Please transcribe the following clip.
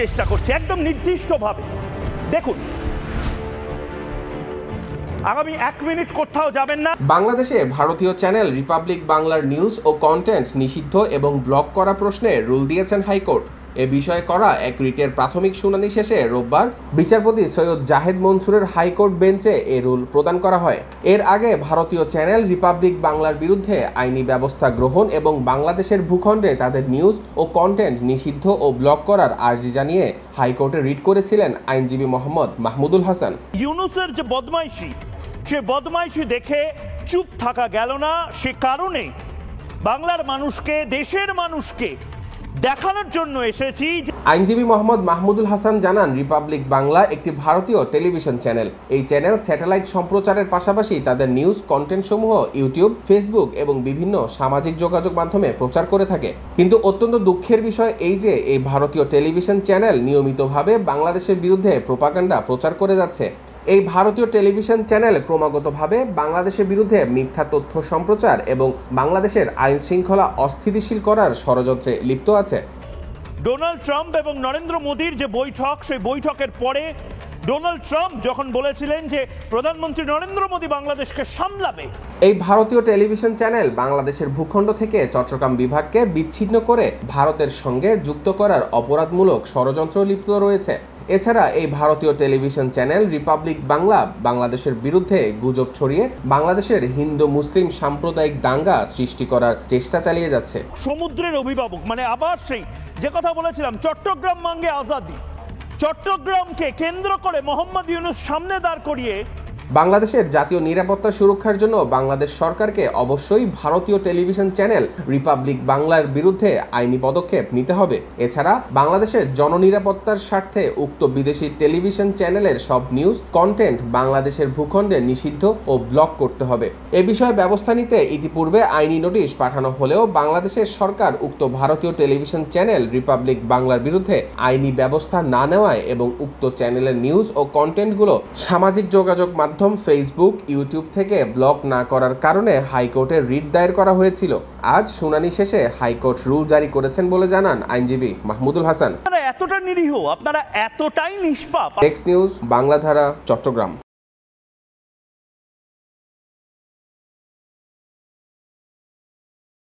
চেষ্টা করছে একদম নির্দিষ্টভাবে। দেখুন, আগামী 1 মিনিট কোথাও যাবেন না। বাংলাদেশে ভারতীয় চ্যানেল রিপাবলিক বাংলার নিউজ ও কন্টেন্ট নিষিদ্ধ এবং ব্লক করা প্রশ্নে রুল দিয়েছেন হাইকোর্ট। এ বিষয়ে করা এক রিটের প্রাথমিক শুনানি শেষে রোববার বিচারপতি সৈয়দ জাহেদ মনসুরের হাইকোর্ট বেঞ্চে এ রুল প্রদান করা হয়। এর আগে ভারতীয় চ্যানেল রিপাবলিক বাংলার বিরুদ্ধে আইনি ব্যবস্থা গ্রহণ এবং বাংলাদেশের ভূখণ্ডে তাদের নিউজ ও কন্টেন্ট নিষিদ্ধ ও ব্লক করার আর্জি জানিয়ে হাইকোর্টে রিট করেছিলেন আইনজীবী মোহাম্মদ মাহমুদুল হাসান। ইউনূসের যে বদমাইশি, সে বদমাইশি দেখে চুপ থাকা গেল না। সে কারণে বাংলার মানুষকে, দেশের মানুষকে দেখানোর জন্য এসেছি। আইনজীবী মোহাম্মদ মাহমুদুল হাসান জানান, রিপাবলিক বাংলা একটি ভারতীয় টেলিভিশন চ্যানেল। এই চ্যানেল স্যাটেলাইট সম্প্রচারের পাশাপাশি তাদের নিউজ কন্টেন্ট সমূহ ইউটিউব, ফেসবুক এবং বিভিন্ন সামাজিক যোগাযোগ মাধ্যমে প্রচার করে থাকে। কিন্তু অত্যন্ত দুঃখের বিষয় এই যে এই ভারতীয় টেলিভিশন চ্যানেল নিয়মিতভাবে বাংলাদেশের বিরুদ্ধে প্রোপাগান্ডা প্রচার করে যাচ্ছে। এই ভারতীয় টেলিভিশন চ্যানেল ক্রমাগতভাবে বাংলাদেশের বিরুদ্ধে মিথ্যা তথ্য সম্প্রচার এবং বাংলাদেশের আইন শৃঙ্খলা অস্থিতিশীল করার ষড়যন্ত্রে লিপ্ত আছে। ডোনাল্ড ট্রাম্প এবং নরেন্দ্র মোদীর যে বৈঠক, সেই বৈঠকের পরে ডোনাল্ড ট্রাম্প যখন বলেছিলেন যে প্রধানমন্ত্রী নরেন্দ্র মোদী বাংলাদেশকে সামলাবে, এই ভারতীয় টেলিভিশন চ্যানেল বাংলাদেশের ভূখণ্ড থেকে চট্টগ্রাম বিভাগকে বিচ্ছিন্ন করে ভারতের সঙ্গে যুক্ত করার অপরাধমূলক ষড়যন্ত্র লিপ্ত রয়েছে। এছাড়া এই ভারতীয় টেলিভিশন চ্যানেল রিপাবলিক বাংলা বাংলাদেশের বিরুদ্ধে গুজব ছড়িয়ে বাংলাদেশের হিন্দু মুসলিম সাম্প্রদায়িক দাঙ্গা সৃষ্টি করার চেষ্টা চালিয়ে যাচ্ছে। সমুদ্রের অভিভাবক, মানে আবার সেই যে কথা বলেছিলাম, চট্টগ্রাম মাঙ্গে আজাদি, চট্টগ্রামকে কেন্দ্র করে মোহাম্মদ ইউনূস সামনে দাঁড় করিয়ে বাংলাদেশের জাতীয় নিরাপত্তা সুরক্ষার জন্য বাংলাদেশ সরকারকে অবশ্যই ভারতীয় টেলিভিশন চ্যানেল রিপাবলিক বাংলার বিরুদ্ধে আইনি পদক্ষেপ নিতে হবে। এছাড়া বাংলাদেশের জননিরাপত্তার স্বার্থে উক্ত বিদেশি টেলিভিশন চ্যানেলের সব নিউজ কন্টেন্ট বাংলাদেশের ভূখণ্ডে নিষিদ্ধ ও ব্লক করতে হবে। এ বিষয়ে ব্যবস্থা নিতে ইতিপূর্বে আইনি নোটিশ পাঠানো হলেও বাংলাদেশের সরকার উক্ত ভারতীয় টেলিভিশন চ্যানেল রিপাবলিক বাংলার বিরুদ্ধে আইনি ব্যবস্থা না নেওয়ায় এবং উক্ত চ্যানেলের নিউজ ও কন্টেন্টগুলো সামাজিক যোগাযোগ মাধ্যম ফেসবুক, ইউটিউব থেকে ব্লক না করার কারণে হাইকোর্টে রিট দায়ের করা হয়েছিল। আজ শুনানি শেষে হাইকোর্ট রুল জারি করেছেন বলে জানান আইনজীবী মাহমুদুল হাসান। আপনারা এতটা নিরীহ, আপনারা এতটাই নিষ্পাপ। Text news, Bangladhara, Chittagong.